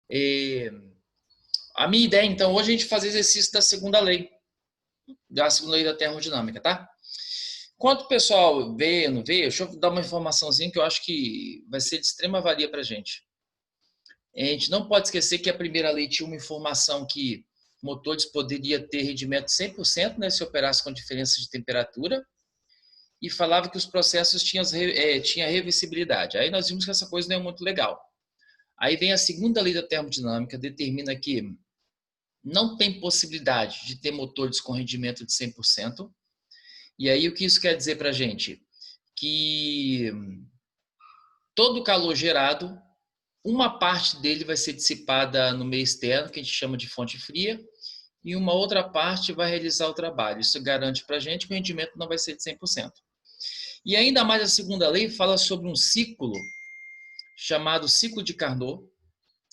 E a minha ideia, então, hoje é a gente fazer exercício da segunda lei da termodinâmica, tá? Enquanto o pessoal vê, não vê, deixa eu dar uma informaçãozinha que eu acho que vai ser de extrema valia para a gente. A gente não pode esquecer que a primeira lei tinha uma informação que motores poderia ter rendimento de 100%, né, se operasse com diferença de temperatura, e falava que os processos tinham reversibilidade. Aí nós vimos que essa coisa não é muito legal. Aí vem a segunda lei da termodinâmica, determina que não tem possibilidade de ter motores com rendimento de 100%. E aí o que isso quer dizer para a gente? Que todo o calor gerado, uma parte dele vai ser dissipada no meio externo, que a gente chama de fonte fria, e uma outra parte vai realizar o trabalho. Isso garante para a gente que o rendimento não vai ser de 100%. E ainda mais a segunda lei fala sobre um ciclo chamado ciclo de Carnot.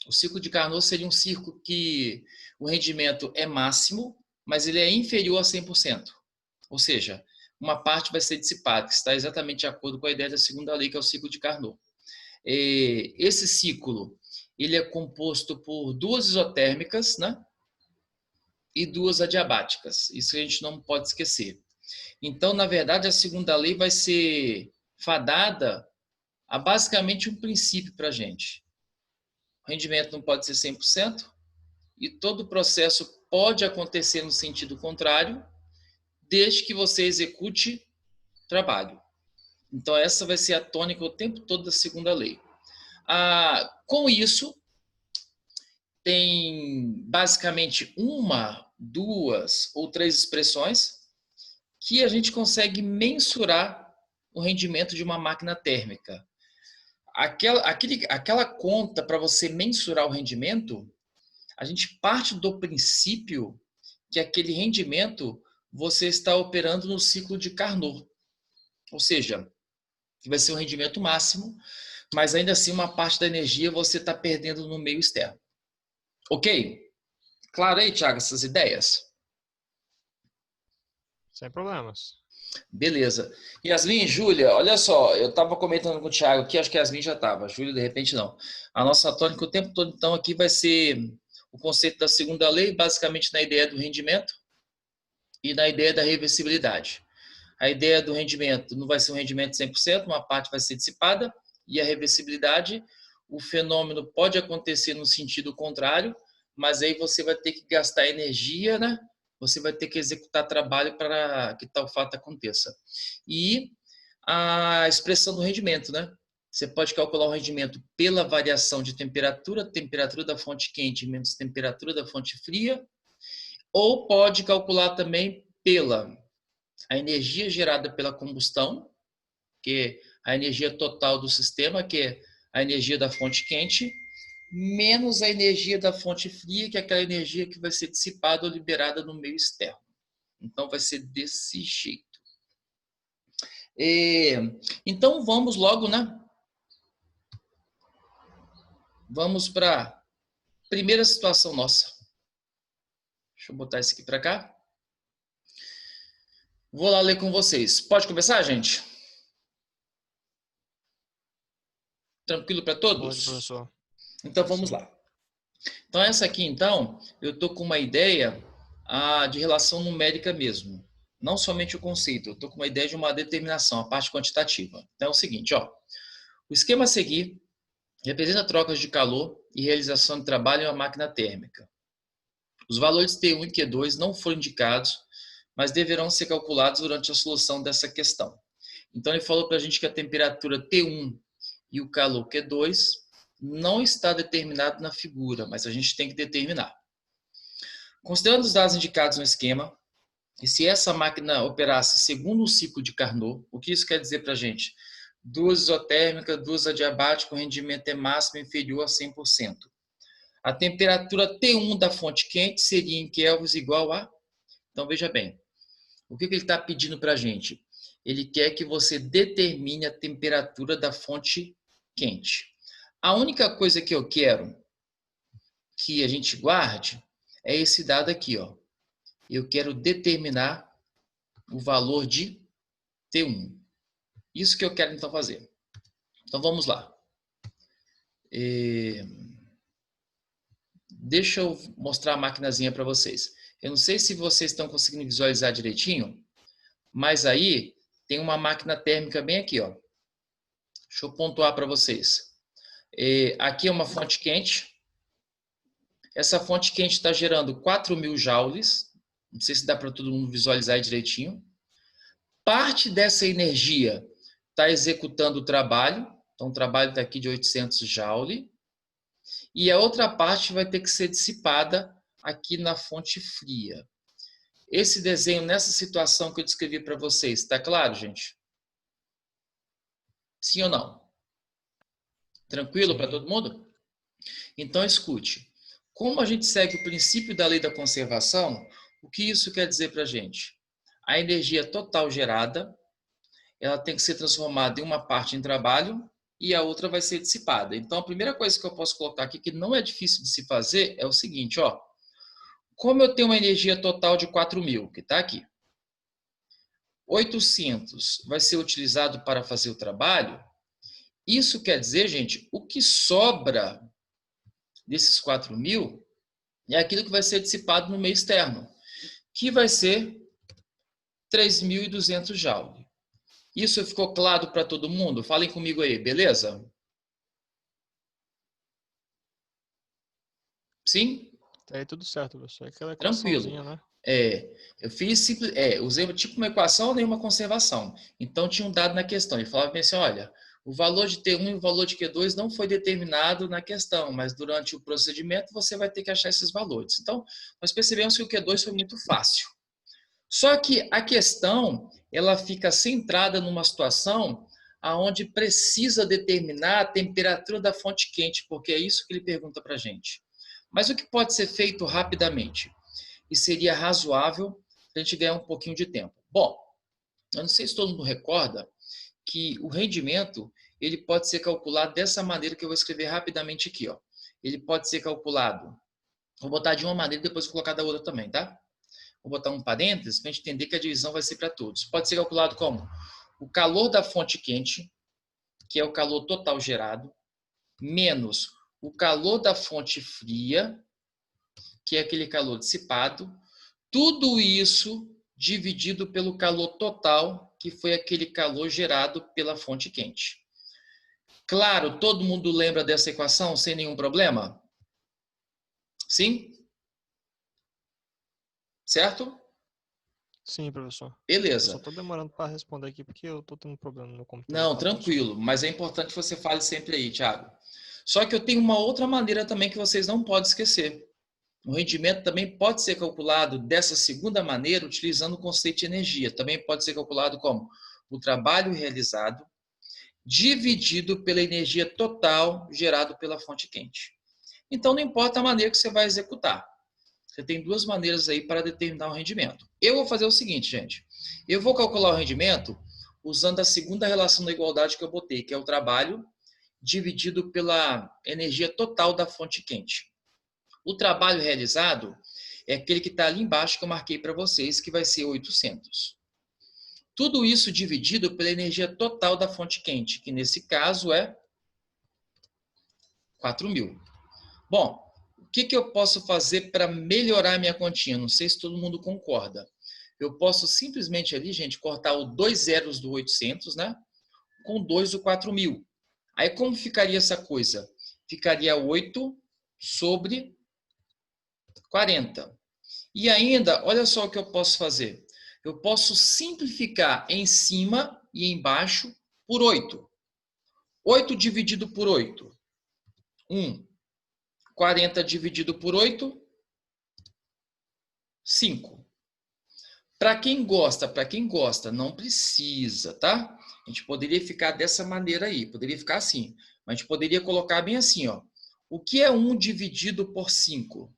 O ciclo de Carnot seria um ciclo que o rendimento é máximo, mas ele é inferior a 100%. Ou seja, uma parte vai ser dissipada, que está exatamente de acordo com a ideia da segunda lei, que é o ciclo de Carnot. Esse ciclo ele é composto por duas isotérmicas, né? E duas adiabáticas. Isso a gente não pode esquecer. Então, na verdade, a segunda lei vai ser fadada a basicamente um princípio para a gente. O rendimento não pode ser 100% e todo o processo pode acontecer no sentido contrário, desde que você execute trabalho. Então, essa vai ser a tônica o tempo todo da segunda lei. Com isso, tem basicamente uma, duas ou três expressões que a gente mensurar o rendimento de uma máquina térmica. Aquela conta para você mensurar o rendimento, a gente parte do princípio que aquele rendimento você está operando no ciclo de Carnot. Ou seja, que vai ser um rendimento máximo, mas ainda assim uma parte da energia você está perdendo no meio externo. Ok? Claro aí, Thiago, essas ideias? Sem problemas. Beleza. Yasmin, Júlia, olha só, eu estava comentando com o Thiago aqui, acho que a Yasmin já estava, Júlia de repente não. A nossa tônica o tempo todo, então, aqui vai ser o conceito da segunda lei, basicamente na ideia do rendimento e na ideia da reversibilidade. A ideia do rendimento não vai ser um rendimento de 100%, uma parte vai ser dissipada, e a reversibilidade, o fenômeno pode acontecer no sentido contrário, mas aí você vai ter que gastar energia, né? Você vai ter que executar trabalho para que tal fato aconteça. E a expressão do rendimento, né? Você pode calcular o rendimento pela variação de temperatura, temperatura da fonte quente menos temperatura da fonte fria, ou pode calcular também pela a energia gerada pela combustão, que é a energia total do sistema, que é a energia da fonte quente, menos a energia da fonte fria, que é aquela energia que vai ser dissipada ou liberada no meio externo. Então, vai ser desse jeito. Então, vamos logo, né? Vamos para a primeira situação nossa. Deixa eu botar isso aqui para cá. Vou lá ler com vocês. Pode começar, gente? Tranquilo para Pode, todos? professor. Então, vamos Sim. lá. Então, essa aqui, então, eu estou com uma ideia de relação numérica mesmo. Não somente o conceito, eu estou com uma ideia de uma determinação, a parte quantitativa. Então, é o seguinte, ó. O esquema a seguir representa trocas de calor e realização de trabalho em uma máquina térmica. Os valores T1 e Q2 não foram indicados, mas deverão ser calculados durante a solução dessa questão. Então, ele falou para a gente que a temperatura T1 e o calor Q2 não está determinado na figura, mas a gente tem que determinar. Considerando os dados indicados no esquema, e se essa máquina operasse segundo o ciclo de Carnot, o que isso quer dizer para a gente? Duas isotérmicas, duas adiabáticas, o rendimento é máximo inferior a 100%. A temperatura T1 da fonte quente seria em kelvins igual a... Então, veja bem, o que ele está pedindo para a gente? Ele quer que você determine a temperatura da fonte quente. A única coisa que eu quero que a gente guarde é esse dado aqui, ó. Eu quero determinar o valor de T1. Isso que eu quero então fazer. Então vamos lá. Deixa eu mostrar a maquinazinha para vocês. Eu não sei se vocês estão conseguindo visualizar direitinho, mas aí tem uma máquina térmica bem aqui, ó. Deixa eu pontuar para vocês. Aqui é uma fonte quente. Essa fonte quente está gerando 4.000 joules. Não sei se dá para todo mundo visualizar direitinho. Parte dessa energia está executando o trabalho. Então, o trabalho está aqui de 800 joule. E a outra parte vai ter que ser dissipada aqui na fonte fria. Esse desenho, nessa situação que eu descrevi para vocês, está claro, gente? Sim ou não? Tranquilo para todo mundo? Então, escute. Como a gente segue o princípio da lei da conservação, o que isso quer dizer para a gente? A energia total gerada, ela tem que ser transformada em uma parte em trabalho e a outra vai ser dissipada. Então, a primeira coisa que eu posso colocar aqui, que não é difícil de se fazer, é o seguinte, ó. Como eu tenho uma energia total de 4.000, que está aqui, 800 vai ser utilizado para fazer o trabalho, isso quer dizer, gente, o que sobra desses 4.000 é aquilo que vai ser dissipado no meio externo, que vai ser 3.200 joule. Isso ficou claro para todo mundo? Falem comigo aí, beleza? Sim? Tá aí tudo certo, professor. Aquela Tranquilo. equaçãozinha, né? Eu fiz usei tipo uma equação nem uma conservação. Então tinha um dado na questão. Ele falava bem assim, olha, o valor de T1 e o valor de Q2 não foi determinado na questão, mas durante o procedimento você vai ter que achar esses valores. Então, nós percebemos que o Q2 foi muito fácil. Só que a questão, ela fica centrada numa situação aonde precisa determinar a temperatura da fonte quente, porque é isso que ele pergunta para a gente. Mas o que pode ser feito rapidamente? E seria razoável para a gente ganhar um pouquinho de tempo. Bom, eu não sei se todo mundo recorda que o rendimento ele pode ser calculado dessa maneira que eu vou escrever rapidamente aqui. Ó. Ele pode ser calculado, vou botar de uma maneira e depois vou colocar da outra também, tá? Vou botar um parênteses para a gente entender que a divisão vai ser para todos. Pode ser calculado como o calor da fonte quente, que é o calor total gerado, menos o calor da fonte fria, que é aquele calor dissipado, tudo isso dividido pelo calor total, que foi aquele calor gerado pela fonte quente. Claro, todo mundo lembra dessa equação sem nenhum problema? Sim? Certo? Sim, professor. Eu só Beleza. tô demorando para responder aqui porque eu tô tendo um problema no computador. Não, Tá bom, senhor? tranquilo, mas é importante que você fale sempre aí, Thiago. Só que eu tenho uma outra maneira também que vocês não podem esquecer. O rendimento também pode ser calculado dessa segunda maneira, utilizando o conceito de energia. Também pode ser calculado como o trabalho realizado dividido pela energia total gerado pela fonte quente. Então, não importa a maneira que você vai executar. Você tem duas maneiras aí para determinar o rendimento. Eu vou fazer o seguinte, gente. Eu vou calcular o rendimento usando a segunda relação da igualdade que eu botei, que é o trabalho dividido pela energia total da fonte quente. O trabalho realizado é aquele que está ali embaixo que eu marquei para vocês, que vai ser 800. Tudo isso dividido pela energia total da fonte quente, que nesse caso é 4.000. Bom, o que eu posso fazer para melhorar minha continha? Não sei se todo mundo concorda. Eu posso simplesmente ali, gente, cortar o 2 zeros do 800, né? Com 2 do 4.000. Aí como ficaria essa coisa? Ficaria 8 sobre 40. E ainda, olha só o que eu posso fazer. Eu posso simplificar em cima e embaixo por 8. 8 dividido por 8, 1. 40 dividido por 8, 5. Para quem gosta, não precisa, tá? A gente poderia ficar dessa maneira aí, poderia ficar assim. Mas a gente poderia colocar bem assim, ó. O que é 1 dividido por 5?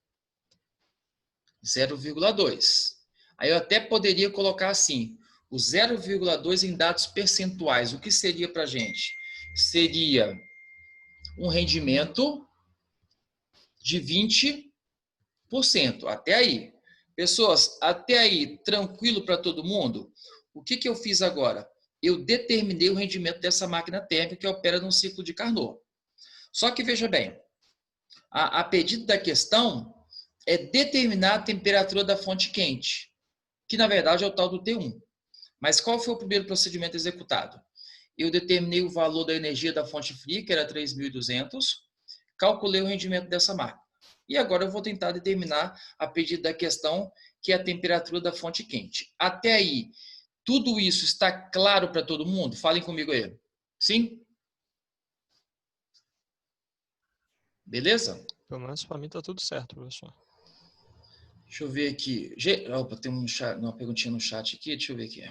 0,2. Aí eu até poderia colocar assim, o 0,2 em dados percentuais. O que seria para a gente? Seria um rendimento de 20%. Até aí. Pessoas, até aí, tranquilo para todo mundo? O que eu fiz agora? Eu determinei o rendimento dessa máquina térmica que opera num ciclo de Carnot. Só que veja bem, A pedido da questão é determinar a temperatura da fonte quente, que na verdade é o tal do T1. Mas qual foi o primeiro procedimento executado? Eu determinei o valor da energia da fonte fria, que era 3.200, calculei o rendimento dessa máquina. E agora eu vou tentar determinar, a pedido da questão, que é a temperatura da fonte quente. Até aí, tudo isso está claro para todo mundo? Falem comigo aí. Sim? Beleza? Pelo menos para mim está tudo certo, professor. Deixa eu ver aqui. Opa, tem uma perguntinha no chat aqui. Deixa eu ver aqui.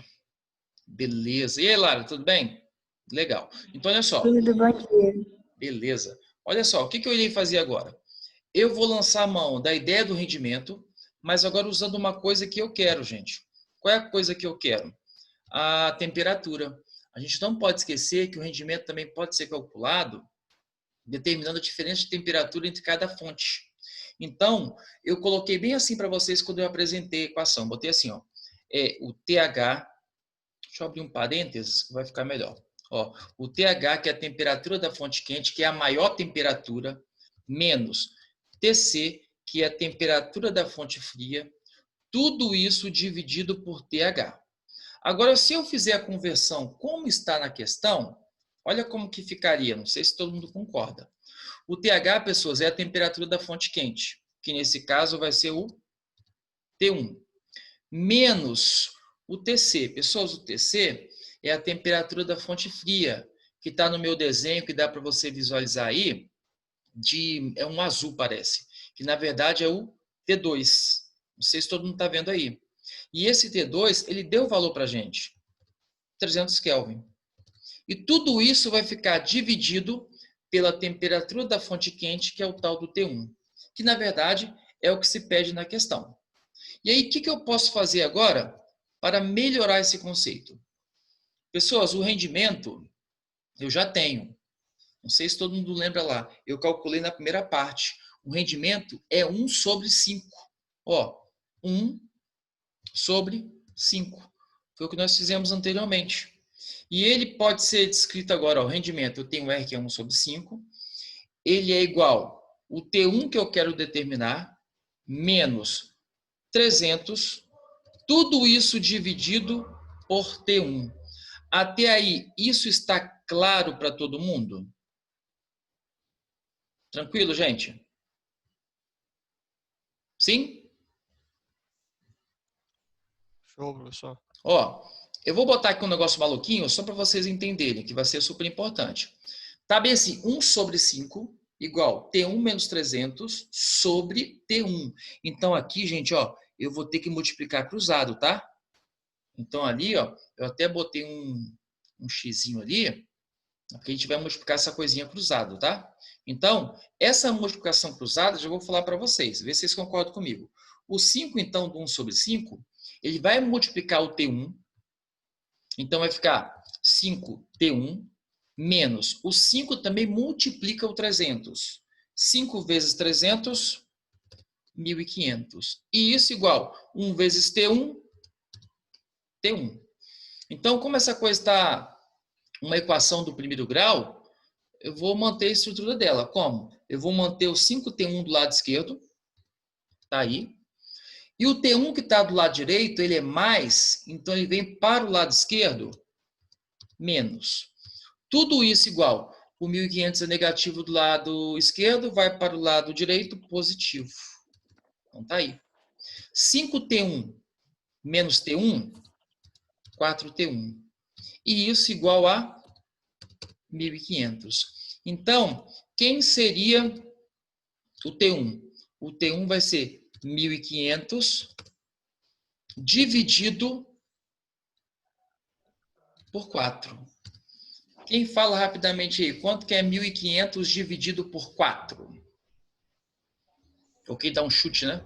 Beleza. E aí, Lara, tudo bem? Legal. Então, olha só. Tudo bom dia. Beleza. Olha só, o que eu irei fazer agora? Eu vou lançar a mão da ideia do rendimento, mas agora usando uma coisa que eu quero, gente. Qual é a coisa que eu quero? A temperatura. A gente não pode esquecer que o rendimento também pode ser calculado determinando a diferença de temperatura entre cada fonte. Então, eu coloquei bem assim para vocês quando eu apresentei a equação. Botei assim, ó, o TH, deixa eu abrir um parênteses que vai ficar melhor. Ó, o TH, que é a temperatura da fonte quente, que é a maior temperatura, menos TC, que é a temperatura da fonte fria, tudo isso dividido por TH. Agora, se eu fizer a conversão como está na questão, olha como que ficaria, não sei se todo mundo concorda. O TH, pessoas, é a temperatura da fonte quente, que nesse caso vai ser o T1, menos o TC. Pessoas, o TC é a temperatura da fonte fria, que está no meu desenho, que dá para você visualizar aí, é um azul, parece, que na verdade é o T2. Não sei se todo mundo está vendo aí. E esse T2, ele deu valor para a gente, 300 Kelvin. E tudo isso vai ficar dividido pela temperatura da fonte quente, que é o tal do T1, que na verdade é o que se pede na questão. E aí, o que eu posso fazer agora para melhorar esse conceito? Pessoas, o rendimento eu já tenho. Não sei se todo mundo lembra lá. Eu calculei na primeira parte. O rendimento é 1 sobre 5. Ó, 1 sobre 5. Foi o que nós fizemos anteriormente. E ele pode ser descrito agora, o rendimento. Eu tenho o R que é 1 sobre 5. Ele é igual o T1 que eu quero determinar, menos 300. Tudo isso dividido por T1. Até aí, isso está claro para todo mundo? Tranquilo, gente? Sim? Show, professor. Ó, eu vou botar aqui um negócio maluquinho só para vocês entenderem, que vai ser super importante. Tá bem assim, 1 sobre 5 igual T1 menos 300 sobre T1. Então aqui, gente, ó, eu vou ter que multiplicar cruzado, tá? Então ali, ó, eu até botei um xizinho ali, porque a gente vai multiplicar essa coisinha cruzado, tá? Então, essa multiplicação cruzada, já vou falar para vocês, ver se vocês concordam comigo. O 5, então, do 1 sobre 5, ele vai multiplicar o T1, então vai ficar 5T1, menos o 5 também multiplica o 300. 5 vezes 300, 1.500. E isso igual 1 vezes T1, T1. Então, como essa coisa está uma equação do primeiro grau, eu vou manter a estrutura dela. Como? Eu vou manter o 5T1 do lado esquerdo, tá aí. E o T1 que está do lado direito, ele é mais, então ele vem para o lado esquerdo, menos. Tudo isso igual. O 1.500 é negativo do lado esquerdo, vai para o lado direito, positivo. Então tá aí. 5T1 menos T1, 4T1. E isso igual a 1.500. Então, quem seria o T1? O T1 vai ser 1.500 dividido por 4. Quem fala rapidamente aí? Quanto que é 1.500 dividido por 4? Ok, dá um chute, né?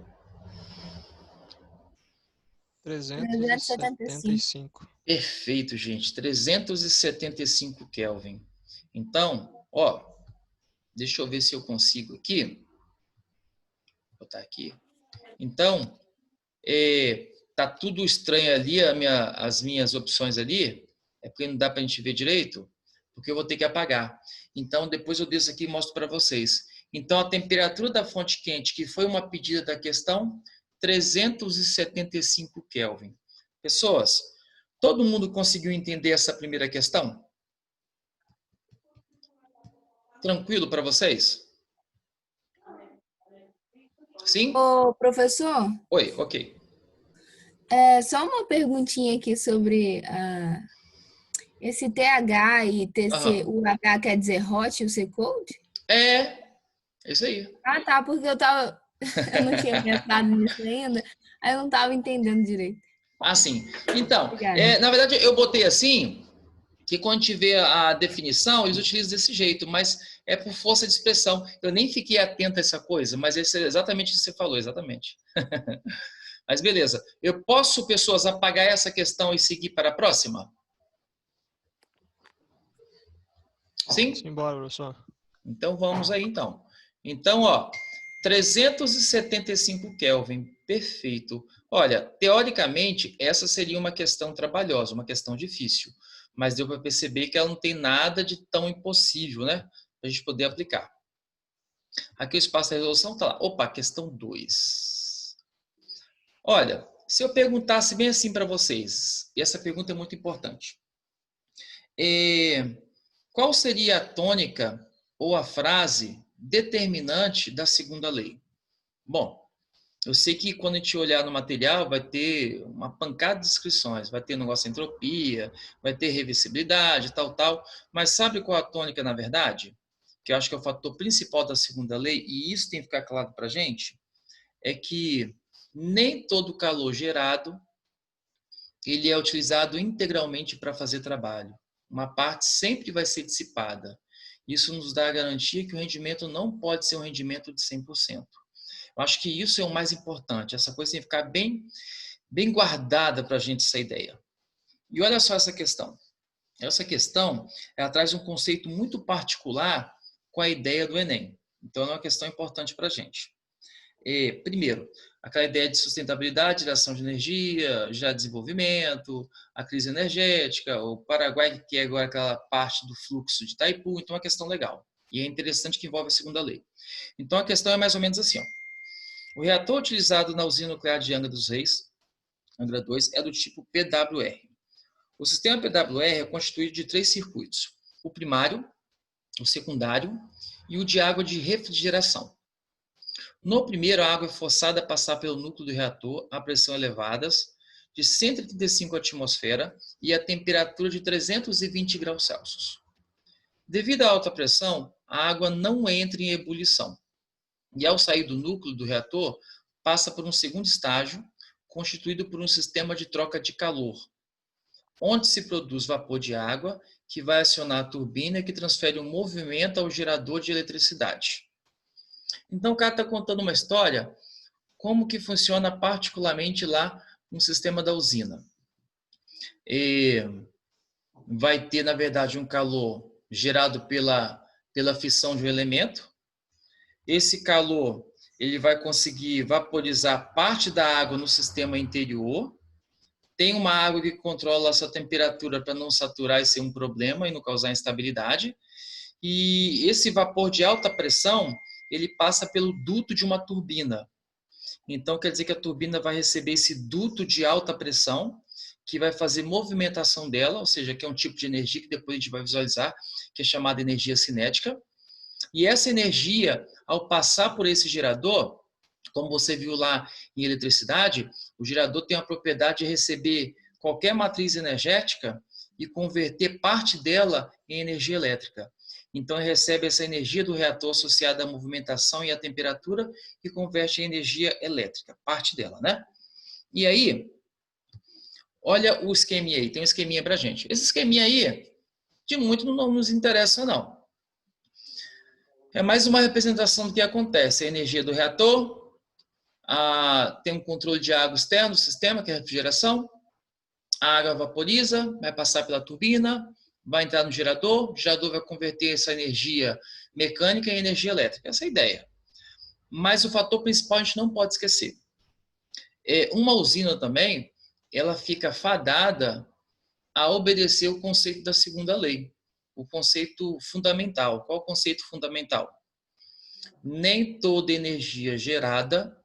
375. Perfeito, gente. 375 Kelvin. Então, ó, deixa eu ver se eu consigo aqui. Vou botar aqui. Então, tá tudo estranho ali, as minhas opções ali. É porque não dá para a gente ver direito, porque eu vou ter que apagar. Então, depois eu desço aqui e mostro para vocês. Então, a temperatura da fonte quente, que foi uma pedida da questão, 375 Kelvin. Pessoas, todo mundo conseguiu entender essa primeira questão? Tranquilo para vocês? Sim? Ô, professor, Oi, ok. só uma perguntinha aqui sobre esse TH e TC. Aham. O H quer dizer hot e o C cold? É isso aí. Ah, tá, porque eu não tinha pensado nisso ainda, aí eu não estava entendendo direito. Assim. Então, Obrigada. na verdade, eu botei assim, que quando tiver a definição, eles utilizam desse jeito, mas é por força de expressão. Eu nem fiquei atento a essa coisa, mas esse é exatamente o que você falou, exatamente. Mas beleza. Eu posso, pessoas, apagar essa questão e seguir para a próxima? Sim? Simbora, professor. Então vamos aí então. Então, ó, 375 Kelvin, perfeito. Olha, teoricamente, essa seria uma questão trabalhosa, uma questão difícil, mas deu para perceber que ela não tem nada de tão impossível, né? Para a gente poder aplicar. Aqui o espaço da resolução está lá. Opa, questão 2. Olha, se eu perguntasse bem assim para vocês, e essa pergunta é muito importante. Qual seria a tônica ou a frase determinante da segunda lei? Bom, eu sei que quando a gente olhar no material vai ter uma pancada de descrições, vai ter negócio de entropia, vai ter reversibilidade, tal, tal, mas sabe qual é a tônica na verdade? Que eu acho que é o fator principal da segunda lei, e isso tem que ficar claro para a gente, é que nem todo calor gerado ele é utilizado integralmente para fazer trabalho. Uma parte sempre vai ser dissipada. Isso nos dá a garantia que o rendimento não pode ser um rendimento de 100%. Eu acho que isso é o mais importante. Essa coisa tem que ficar bem guardada para a gente, essa ideia. E olha só essa questão. Essa questão ela traz um conceito muito particular com a ideia do Enem. Então, é uma questão importante para a gente. Primeiro, aquela ideia de sustentabilidade, geração de energia, já desenvolvimento, a crise energética, o Paraguai, que é agora aquela parte do fluxo de Itaipu, então é uma questão legal. E é interessante que envolve a segunda lei. Então a questão é mais ou menos assim. Ó. O reator utilizado na usina nuclear de Angra dos Reis, Angra 2, é do tipo PWR. O sistema PWR é constituído de 3 circuitos. O primário, o secundário e o de água de refrigeração. No primeiro, a água é forçada a passar pelo núcleo do reator a pressão elevadas de 135 atmosfera e a temperatura de 320 graus Celsius. Devido à alta pressão, a água não entra em ebulição e, ao sair do núcleo do reator, passa por um segundo estágio, constituído por um sistema de troca de calor, onde se produz vapor de água que vai acionar a turbina que transfere o movimento ao gerador de eletricidade. Então, o cara está contando uma história, como que funciona particularmente lá no sistema da usina. Vai ter, na verdade, um calor gerado pela fissão de um elemento. Esse calor ele vai conseguir vaporizar parte da água no sistema interior. Tem uma água que controla a sua temperatura para não saturar e ser um problema e não causar instabilidade. E esse vapor de alta pressão, ele passa pelo duto de uma turbina. Então, quer dizer que a turbina vai receber esse duto de alta pressão, que vai fazer movimentação dela, ou seja, que é um tipo de energia que depois a gente vai visualizar, que é chamada energia cinética. E essa energia, ao passar por esse gerador, como você viu lá em eletricidade, o gerador tem a propriedade de receber qualquer matriz energética e converter parte dela em energia elétrica. Então, ele recebe essa energia do reator associada à movimentação e à temperatura e converte em energia elétrica, parte dela, né? E aí, olha o esqueminha aí, tem um esqueminha pra gente. Esse esqueminha aí, de muito não nos interessa, não. É mais uma representação do que acontece. A energia do reator, tem um controle de água externo do sistema, que é a refrigeração. A água vaporiza, vai passar pela turbina, vai entrar no gerador, o gerador vai converter essa energia mecânica em energia elétrica. Essa é a ideia. Mas o fator principal a gente não pode esquecer. Uma usina também, ela fica fadada a obedecer o conceito da segunda lei, o conceito fundamental. Qual é o conceito fundamental? Nem toda energia gerada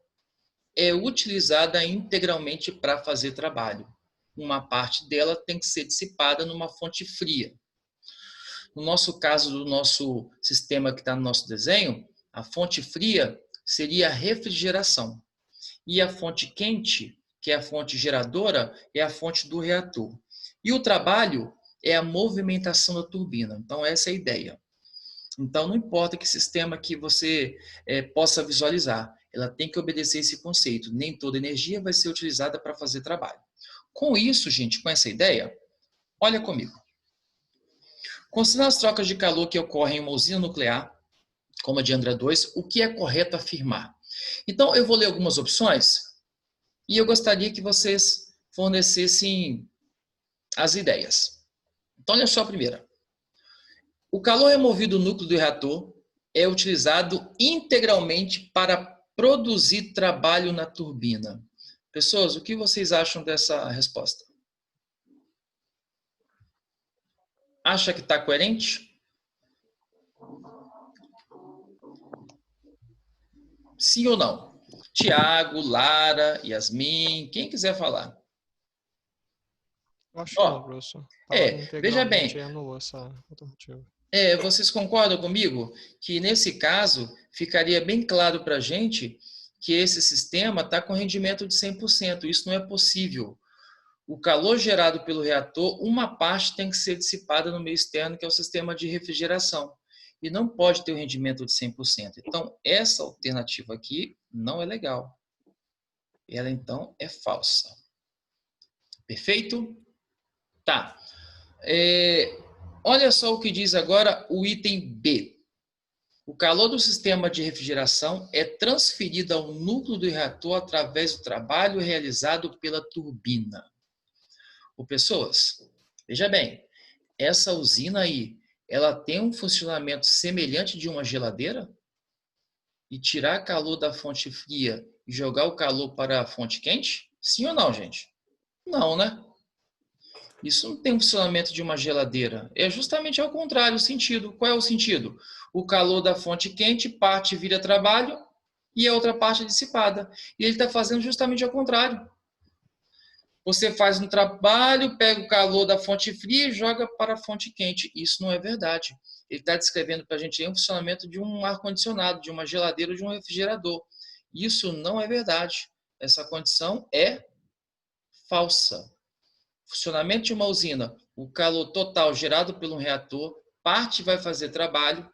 é utilizada integralmente para fazer trabalho. Uma parte dela tem que ser dissipada numa fonte fria. No nosso caso do nosso sistema que está no nosso desenho, a fonte fria seria a refrigeração. E a fonte quente, que é a fonte geradora, é a fonte do reator. E o trabalho é a movimentação da turbina. Então, essa é a ideia. Então, não importa que sistema que você possa visualizar, ela tem que obedecer esse conceito. Nem toda energia vai ser utilizada para fazer trabalho. Com isso, gente, com essa ideia, olha comigo. Considerando as trocas de calor que ocorrem em uma usina nuclear, como a de Angra 2, o que é correto afirmar? Então, eu vou ler algumas opções e eu gostaria que vocês fornecessem as ideias. Então, olha só a primeira. O calor removido do núcleo do reator é utilizado integralmente para produzir trabalho na turbina. Pessoas, o que vocês acham dessa resposta? Acha que está coerente? Sim ou não? Tiago, Lara, Yasmin, quem quiser falar. Eu acho que não, professor. Veja bem. Integralmente anulou essa alternativa. Vocês concordam comigo que nesse caso ficaria bem claro para a gente que esse sistema está com rendimento de 100%. Isso não é possível. O calor gerado pelo reator, uma parte tem que ser dissipada no meio externo, que é o sistema de refrigeração. E não pode ter um rendimento de 100%. Então, essa alternativa aqui não é legal. Ela, então, é falsa. Perfeito? Tá. Olha só o que diz agora o item B. O calor do sistema de refrigeração é transferido ao núcleo do reator através do trabalho realizado pela turbina. Pessoas, veja bem, essa usina aí, ela tem um funcionamento semelhante de uma geladeira? E tirar calor da fonte fria e jogar o calor para a fonte quente? Sim ou não, gente? Não, né? Isso não tem um funcionamento de uma geladeira. É justamente ao contrário o sentido. Qual é o sentido? O calor da fonte quente, parte vira trabalho e a outra parte é dissipada. E ele está fazendo justamente ao contrário. Você faz um trabalho, pega o calor da fonte fria e joga para a fonte quente. Isso não é verdade. Ele está descrevendo para a gente aí um funcionamento de um ar-condicionado, de uma geladeira ou de um refrigerador. Isso não é verdade. Essa condição é falsa. Funcionamento de uma usina, o calor total gerado pelo reator, parte vai fazer trabalho,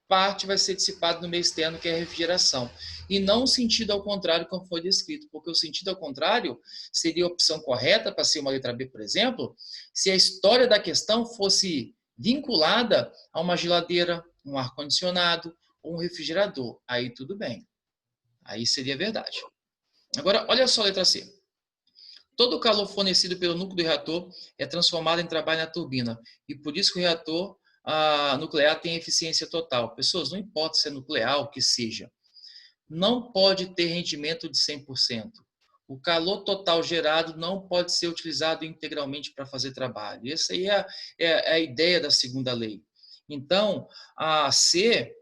parte vai ser dissipado no meio externo, que é a refrigeração. E não o sentido ao contrário, como foi descrito, porque o sentido ao contrário seria a opção correta para ser uma letra B, por exemplo, se a história da questão fosse vinculada a uma geladeira, um ar-condicionado ou um refrigerador. Aí tudo bem. Aí seria verdade. Agora, olha só a letra C. Todo o calor fornecido pelo núcleo do reator é transformado em trabalho na turbina. E por isso que o reator nuclear tem eficiência total. Pessoas, não importa se é nuclear ou o que seja, não pode ter rendimento de 100%. O calor total gerado não pode ser utilizado integralmente para fazer trabalho. Essa aí é a ideia da segunda lei. Então, a C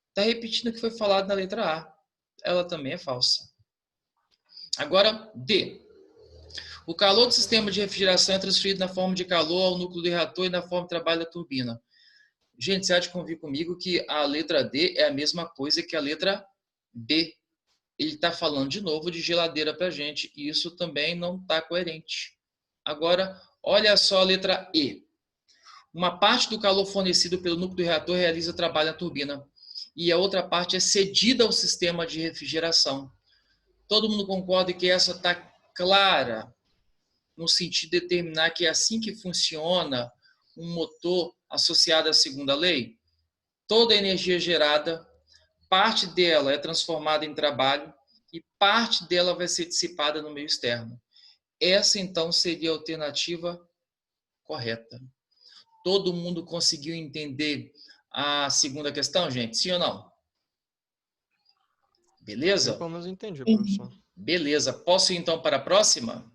está repetindo o que foi falado na letra A. Ela também é falsa. Agora, D. O calor do sistema de refrigeração é transferido na forma de calor ao núcleo do reator e na forma de trabalho da turbina. Gente, você há de convir comigo que a letra D é a mesma coisa que a letra B. Ele está falando de novo de geladeira para a gente e isso também não está coerente. Agora, olha só a letra E. Uma parte do calor fornecido pelo núcleo do reator realiza trabalho na turbina e a outra parte é cedida ao sistema de refrigeração. Todo mundo concorda que essa está clara, no sentido de determinar que é assim que funciona um motor associado à segunda lei? Toda a energia gerada, parte dela é transformada em trabalho e parte dela vai ser dissipada no meio externo. Essa, então, seria a alternativa correta. Todo mundo conseguiu entender a segunda questão, gente? Sim ou não? Beleza? Eu, pelo menos, entendi, professor. Beleza. Posso ir, então, para a próxima?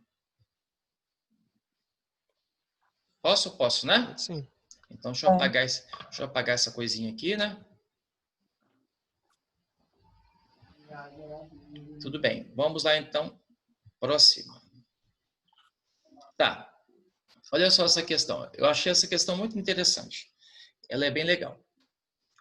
Posso, né? Sim. Então, deixa eu apagar essa coisinha aqui, né? Tudo bem. Vamos lá, então. Próxima. Tá. Olha só essa questão. Eu achei essa questão muito interessante. Ela é bem legal.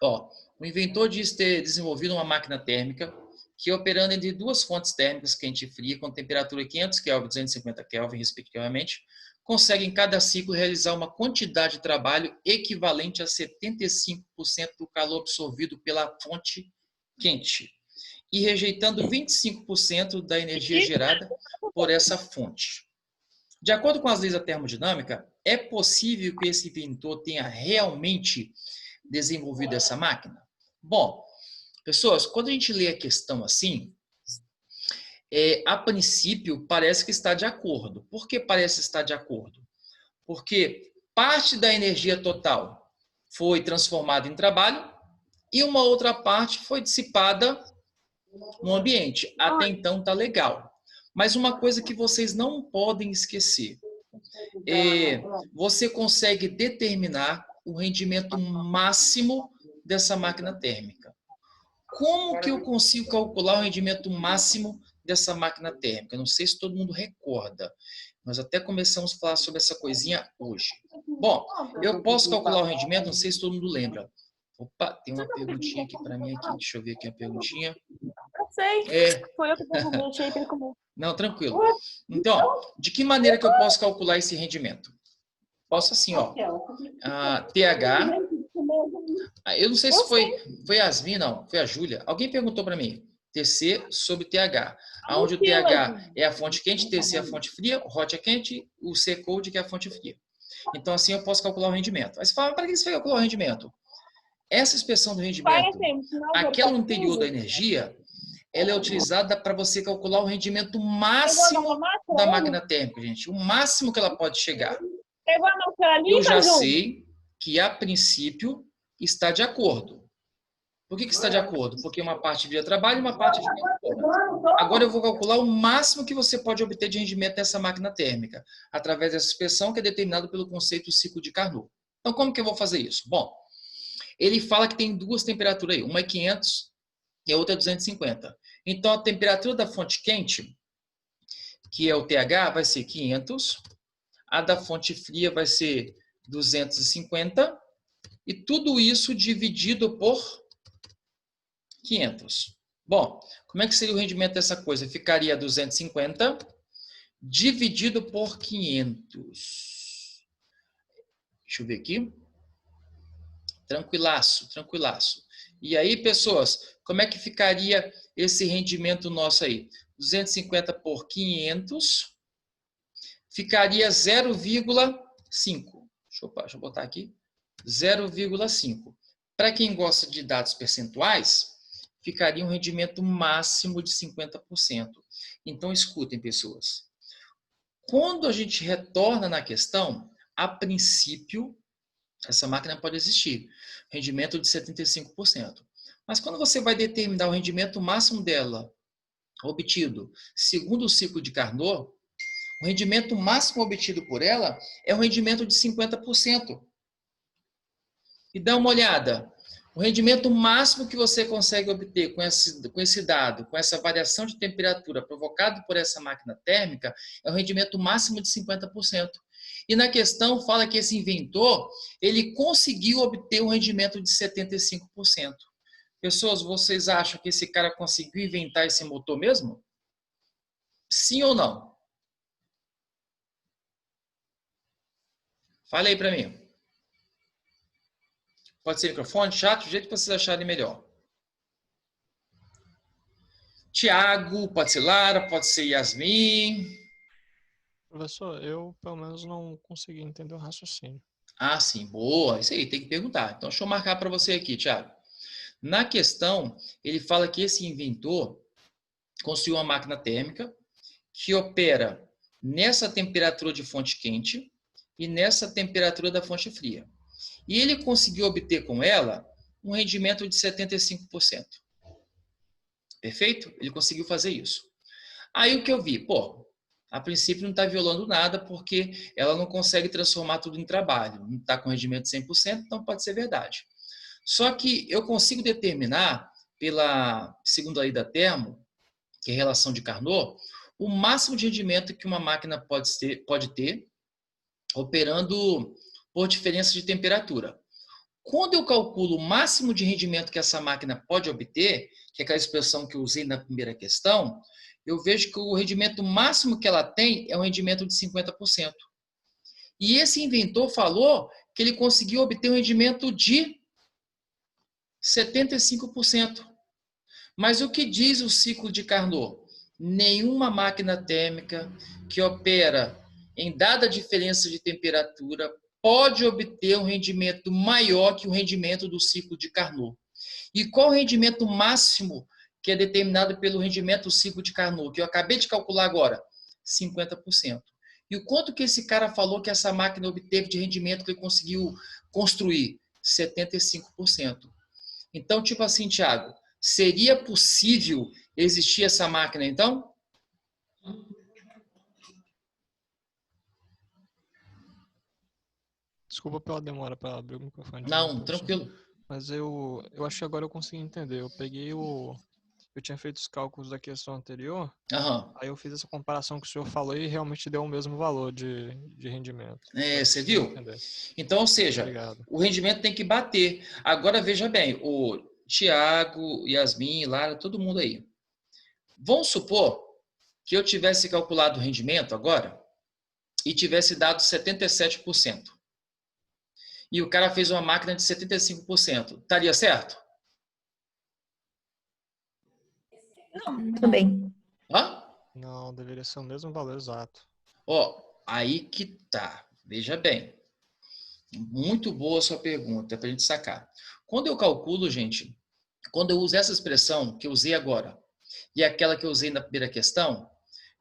Ó, o inventor diz ter desenvolvido uma máquina térmica que, operando entre duas fontes térmicas quente e fria, com temperatura 500 Kelvin e 250 Kelvin, respectivamente, consegue em cada ciclo realizar uma quantidade de trabalho equivalente a 75% do calor absorvido pela fonte quente e rejeitando 25% da energia gerada por essa fonte. De acordo com as leis da termodinâmica, é possível que esse inventor tenha realmente desenvolvido essa máquina? Bom, pessoas, quando a gente lê a questão assim, a princípio parece que está de acordo. Por que parece estar de acordo? Porque parte da energia total foi transformada em trabalho e uma outra parte foi dissipada no ambiente. Até então está legal. Mas uma coisa que vocês não podem esquecer você consegue determinar o rendimento máximo dessa máquina térmica. Como que eu consigo calcular o rendimento máximo dessa máquina térmica? Não sei se todo mundo recorda. Nós até começamos a falar sobre essa coisinha hoje. Bom, eu posso calcular o rendimento, não sei se todo mundo lembra. Opa, tem uma perguntinha aqui para mim aqui. Deixa eu ver aqui a perguntinha. Eu sei. Foi eu que deixei para ele comer. Não, tranquilo. Então, de que maneira que eu posso calcular esse rendimento? Posso assim, ó. TH. Eu não sei se foi a Yasmin, não. Foi a Júlia. Alguém perguntou para mim. TC sobre TH. Onde o TH é a fonte quente, TC é a fonte fria, o hot é quente, o C cold que é a fonte fria. Então, assim eu posso calcular o rendimento. Aí você fala, para que você vai calcular o rendimento? Essa expressão do rendimento, aquela anterior da energia, ela é utilizada para você calcular o rendimento máximo da máquina térmica, gente. O máximo que ela pode chegar. Eu já sei que, a princípio, está de acordo. Por que está de acordo? Porque uma parte via trabalho e uma parte via rendimento. Agora eu vou calcular o máximo que você pode obter de rendimento dessa máquina térmica, através dessa expressão que é determinado pelo conceito do ciclo de Carnot. Então, como que eu vou fazer isso? Bom, ele fala que tem duas temperaturas aí. Uma é 500 e a outra é 250. Então, a temperatura da fonte quente, que é o TH, vai ser 500. A da fonte fria vai ser 250. E tudo isso dividido por 500. Bom, como é que seria o rendimento dessa coisa? Ficaria 250 dividido por 500. Deixa eu ver aqui. Tranquilaço, tranquilaço. E aí, pessoas, como é que ficaria esse rendimento nosso aí? 250 por 500 ficaria 0,5. Deixa eu botar aqui. 0,5. Para quem gosta de dados percentuais, ficaria um rendimento máximo de 50%. Então, escutem, pessoas. Quando a gente retorna na questão, a princípio, essa máquina pode existir. Rendimento de 75%. Mas quando você vai determinar o rendimento máximo dela, obtido segundo o ciclo de Carnot, o rendimento máximo obtido por ela é um rendimento de 50%. E dá uma olhada. O rendimento máximo que você consegue obter com esse dado, com essa variação de temperatura provocado por essa máquina térmica, é um rendimento máximo de 50%. E na questão fala que esse inventor, ele conseguiu obter um rendimento de 75%. Pessoas, vocês acham que esse cara conseguiu inventar esse motor mesmo? Sim ou não? Fala aí para mim. Pode ser microfone, chat, do jeito que vocês acharem melhor. Tiago, pode ser Lara, pode ser Yasmin. Professor, eu pelo menos não consegui entender o raciocínio. Ah, sim, boa. Isso aí, tem que perguntar. Então, deixa eu marcar para você aqui, Tiago. Na questão, ele fala que esse inventor construiu uma máquina térmica que opera nessa temperatura de fonte quente e nessa temperatura da fonte fria. E ele conseguiu obter com ela um rendimento de 75%. Perfeito? Ele conseguiu fazer isso. Aí o que eu vi? A princípio não está violando nada porque ela não consegue transformar tudo em trabalho. Não está com rendimento de 100%, então pode ser verdade. Só que eu consigo determinar pela segunda lei da termo, que é a relação de Carnot, o máximo de rendimento que uma máquina pode ter operando por diferença de temperatura. Quando eu calculo o máximo de rendimento que essa máquina pode obter, que é aquela expressão que eu usei na primeira questão, eu vejo que o rendimento máximo que ela tem é um rendimento de 50%. E esse inventor falou que ele conseguiu obter um rendimento de 75%. Mas o que diz o ciclo de Carnot? Nenhuma máquina térmica que opera em dada diferença de temperatura pode obter um rendimento maior que o rendimento do ciclo de Carnot. E qual o rendimento máximo que é determinado pelo rendimento do ciclo de Carnot, que eu acabei de calcular agora? 50%. E o quanto que esse cara falou que essa máquina obteve de rendimento que ele conseguiu construir? 75%. Então, tipo assim, Thiago, seria possível existir essa máquina, então? Desculpa pela demora para abrir o microfone. Não, tranquilo. Mas eu acho que agora eu consegui entender. Eu tinha feito os cálculos da questão anterior, aí eu fiz essa comparação que o senhor falou e realmente deu o mesmo valor de rendimento. Você viu? Então, ou seja, obrigado. O rendimento tem que bater. Agora, veja bem, o Tiago, Yasmin, Lara, todo mundo aí. Vamos supor que eu tivesse calculado o rendimento agora e tivesse dado 77%. E o cara fez uma máquina de 75%. Estaria certo? Não, tudo bem. Hã? Não, deveria ser o mesmo valor exato. Aí que tá. Veja bem. Muito boa a sua pergunta, para a gente sacar. Quando eu calculo, gente, quando eu uso essa expressão que eu usei agora e aquela que eu usei na primeira questão,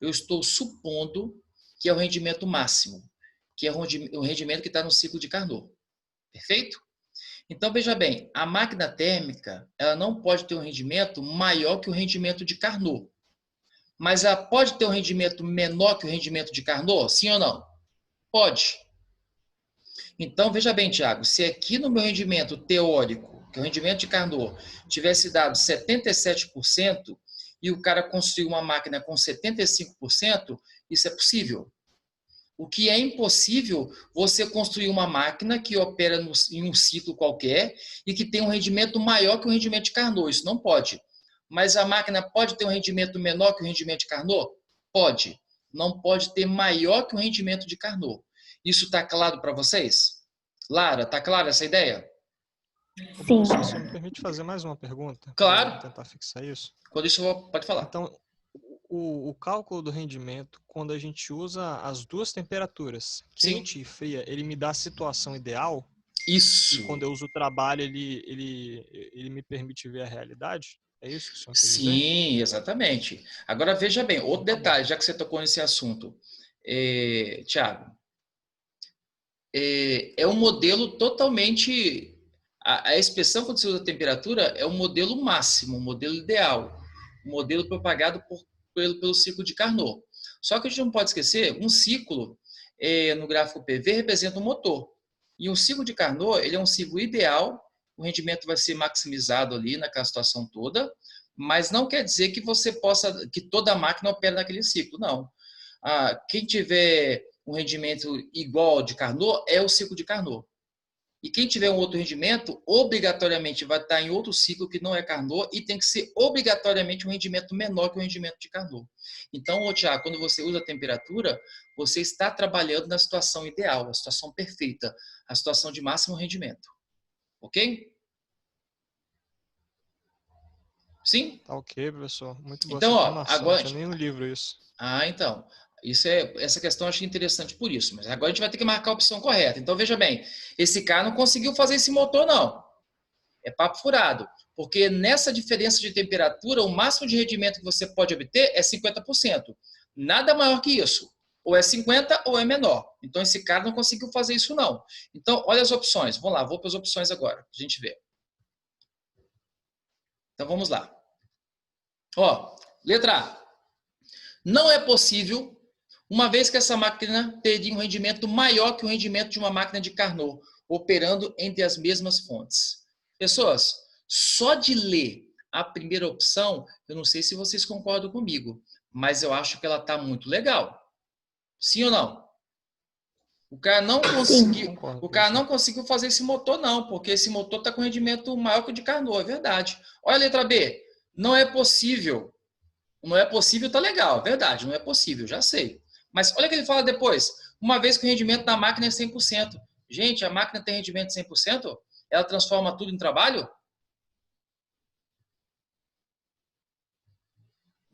eu estou supondo que é o rendimento máximo, que é o rendimento que está no ciclo de Carnot. Perfeito? Então, veja bem, a máquina térmica ela não pode ter um rendimento maior que o rendimento de Carnot. Mas ela pode ter um rendimento menor que o rendimento de Carnot? Sim ou não? Pode. Então, veja bem, Tiago, se aqui no meu rendimento teórico, que é o rendimento de Carnot, tivesse dado 77% e o cara construiu uma máquina com 75%, isso é possível. O que é impossível, você construir uma máquina que opera em um ciclo qualquer e que tem um rendimento maior que o rendimento de Carnot. Isso não pode. Mas a máquina pode ter um rendimento menor que o rendimento de Carnot? Pode. Não pode ter maior que o rendimento de Carnot. Isso está claro para vocês? Lara, está clara essa ideia? Sim. Você me permite fazer mais uma pergunta? Claro. Para tentar fixar isso? Quando isso, pode falar. Então, o cálculo do rendimento, quando a gente usa as duas temperaturas, quente e fria, ele me dá a situação ideal? Isso. E quando eu uso o trabalho, ele me permite ver a realidade? É isso que o senhor quer dizer? Sim, exatamente. Agora, veja bem, outro detalhe, já que você tocou nesse assunto. Tiago, é um modelo totalmente... A expressão quando você usa a temperatura é um modelo máximo, um modelo ideal, um modelo propagado pelo ciclo de Carnot. Só que a gente não pode esquecer, um ciclo no gráfico PV representa um motor. E um ciclo de Carnot, ele é um ciclo ideal, o rendimento vai ser maximizado ali naquela situação toda, mas não quer dizer que que toda a máquina opere naquele ciclo, não. Quem tiver um rendimento igual ao de Carnot é o ciclo de Carnot. E quem tiver um outro rendimento, obrigatoriamente vai estar em outro ciclo que não é Carnot e tem que ser obrigatoriamente um rendimento menor que o rendimento de Carnot. Então, Tiago, quando você usa a temperatura, você está trabalhando na situação ideal, a situação perfeita, a situação de máximo rendimento. Ok? Sim? Tá ok, professor. Muito boa Então, essa informação. agora... Não tinha nem no livro isso. Então... Essa questão eu achei interessante por isso. Mas agora a gente vai ter que marcar a opção correta. Então, veja bem, esse cara não conseguiu fazer esse motor, não. É papo furado. Porque nessa diferença de temperatura, o máximo de rendimento que você pode obter é 50%. Nada maior que isso. Ou é 50% ou é menor. Então, esse cara não conseguiu fazer isso, não. Então, olha as opções. Vamos lá, vou para as opções agora, para a gente ver. Então, vamos lá. Letra A. Não é possível... Uma vez que essa máquina teria um rendimento maior que o rendimento de uma máquina de Carnot, operando entre as mesmas fontes. Pessoas, só de ler a primeira opção, eu não sei se vocês concordam comigo, mas eu acho que ela está muito legal. Sim ou não? O cara não conseguiu fazer esse motor, não, porque esse motor está com rendimento maior que o de Carnot, é verdade. Olha a letra B. Não é possível. Não é possível, tá legal, é verdade, não é possível, já sei. Mas olha o que ele fala depois. Uma vez que o rendimento da máquina é 100%. Gente, a máquina tem rendimento de 100%? Ela transforma tudo em trabalho?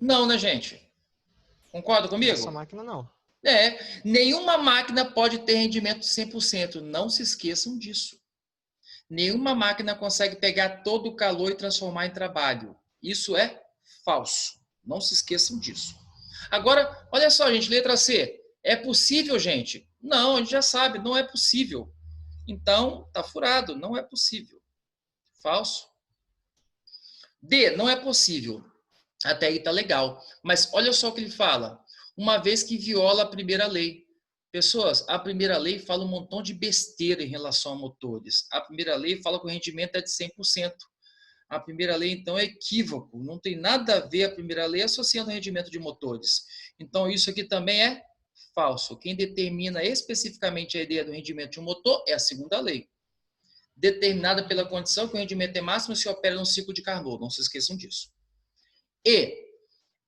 Não, né, gente? Concorda comigo? Essa máquina não. Nenhuma máquina pode ter rendimento de 100%. Não se esqueçam disso. Nenhuma máquina consegue pegar todo o calor e transformar em trabalho. Isso é falso. Não se esqueçam disso. Agora, olha só, gente, letra C. É possível, gente? Não, a gente já sabe, não é possível. Então, tá furado, não é possível. Falso. D, não é possível. Até aí tá legal. Mas olha só o que ele fala. Uma vez que viola a primeira lei. Pessoas, a primeira lei fala um montão de besteira em relação a motores. A primeira lei fala que o rendimento é de 100%. A primeira lei, então, é equívoco. Não tem nada a ver a primeira lei associando o rendimento de motores. Então, isso aqui também é falso. Quem determina especificamente a ideia do rendimento de um motor é a segunda lei. Determinada pela condição que o rendimento é máximo se opera num ciclo de Carnot. Não se esqueçam disso. E,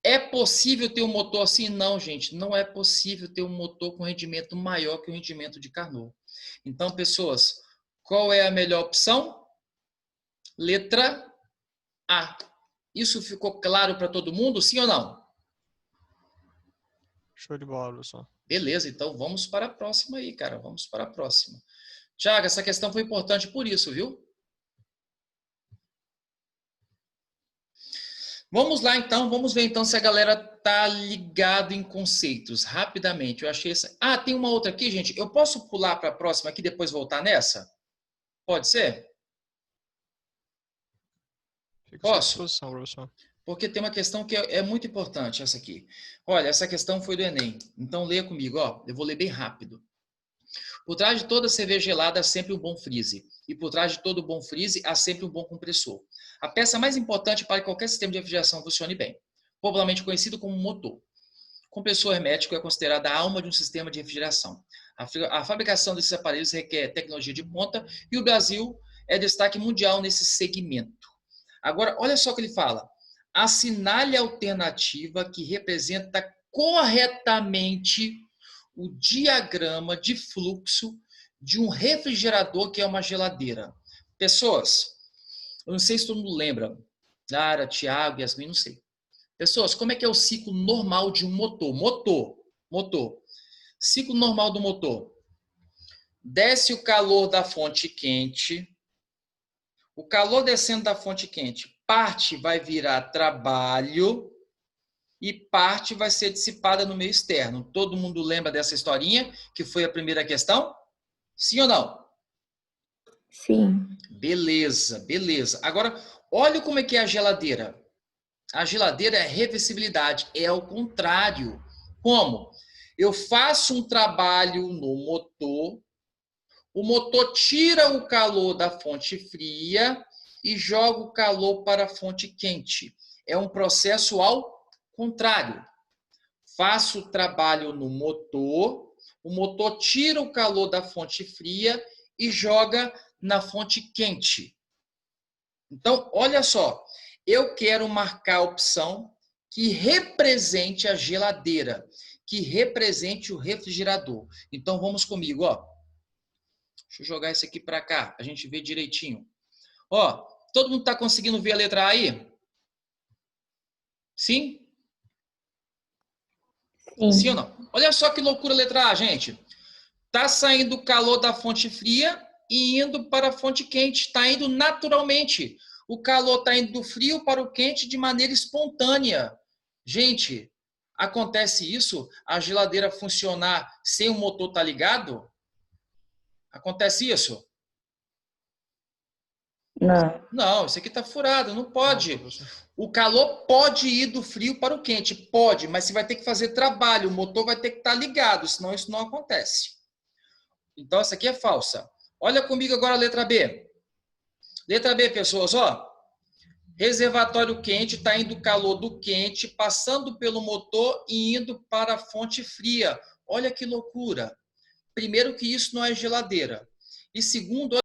é possível ter um motor assim? Não, gente. Não é possível ter um motor com rendimento maior que o rendimento de Carnot. Então, pessoas, qual é a melhor opção? Letra A. Isso ficou claro para todo mundo, sim ou não? Show de bola, Wilson. Beleza, então vamos para a próxima aí, cara. Vamos para a próxima. Tiago, essa questão foi importante por isso, viu? Vamos lá, então. Vamos ver, então, se a galera tá ligada em conceitos. Rapidamente, eu achei essa... Ah, tem uma outra aqui, gente. Eu posso pular para a próxima aqui e depois voltar nessa? Pode ser? Posso? Porque tem uma questão que é muito importante, essa aqui. Olha, essa questão foi do Enem. Então, leia comigo, ó. Eu vou ler bem rápido. Por trás de toda cerveja gelada há sempre um bom freeze. E por trás de todo bom freeze há sempre um bom compressor. A peça mais importante para que qualquer sistema de refrigeração funcione bem. Popularmente conhecido como motor. O compressor hermético é considerado a alma de um sistema de refrigeração. A fabricação desses aparelhos requer tecnologia de ponta e o Brasil é destaque mundial nesse segmento. Agora, olha só o que ele fala. Assinale a alternativa que representa corretamente o diagrama de fluxo de um refrigerador que é uma geladeira. Pessoas, eu não sei se todo mundo lembra. Lara, Thiago, Yasmin, não sei. Pessoas, como é que é o ciclo normal de um motor? Motor. Ciclo normal do motor. Desce o calor da fonte quente. O calor descendo da fonte quente, parte vai virar trabalho e parte vai ser dissipada no meio externo. Todo mundo lembra dessa historinha, que foi a primeira questão? Sim ou não? Sim. Beleza. Agora, olha como é que é a geladeira. A geladeira é reversibilidade, é ao contrário. Como? Eu faço um trabalho no motor, o motor tira o calor da fonte fria e joga o calor para a fonte quente. É um processo ao contrário. Faço o trabalho no motor, o motor tira o calor da fonte fria e joga na fonte quente. Então, olha só, eu quero marcar a opção que represente a geladeira, que represente o refrigerador. Então, vamos comigo, ó. Deixa eu jogar isso aqui para cá, a gente vê direitinho. Ó, todo mundo está conseguindo ver a letra A aí? Sim? Sim. Sim ou não? Olha só que loucura a letra A, gente. Tá saindo o calor da fonte fria e indo para a fonte quente. Está indo naturalmente. O calor está indo do frio para o quente de maneira espontânea. Gente, acontece isso? A geladeira funcionar sem o motor estar ligado? Acontece isso? Não. Não, isso aqui está furado, não pode. O calor pode ir do frio para o quente, pode, mas você vai ter que fazer trabalho, o motor vai ter que estar ligado, senão isso não acontece. Então, essa aqui é falsa. Olha comigo agora a letra B. Letra B, pessoas, ó. Reservatório quente está indo calor do quente, passando pelo motor e indo para a fonte fria. Olha que loucura. Primeiro que isso não é geladeira. E segundo,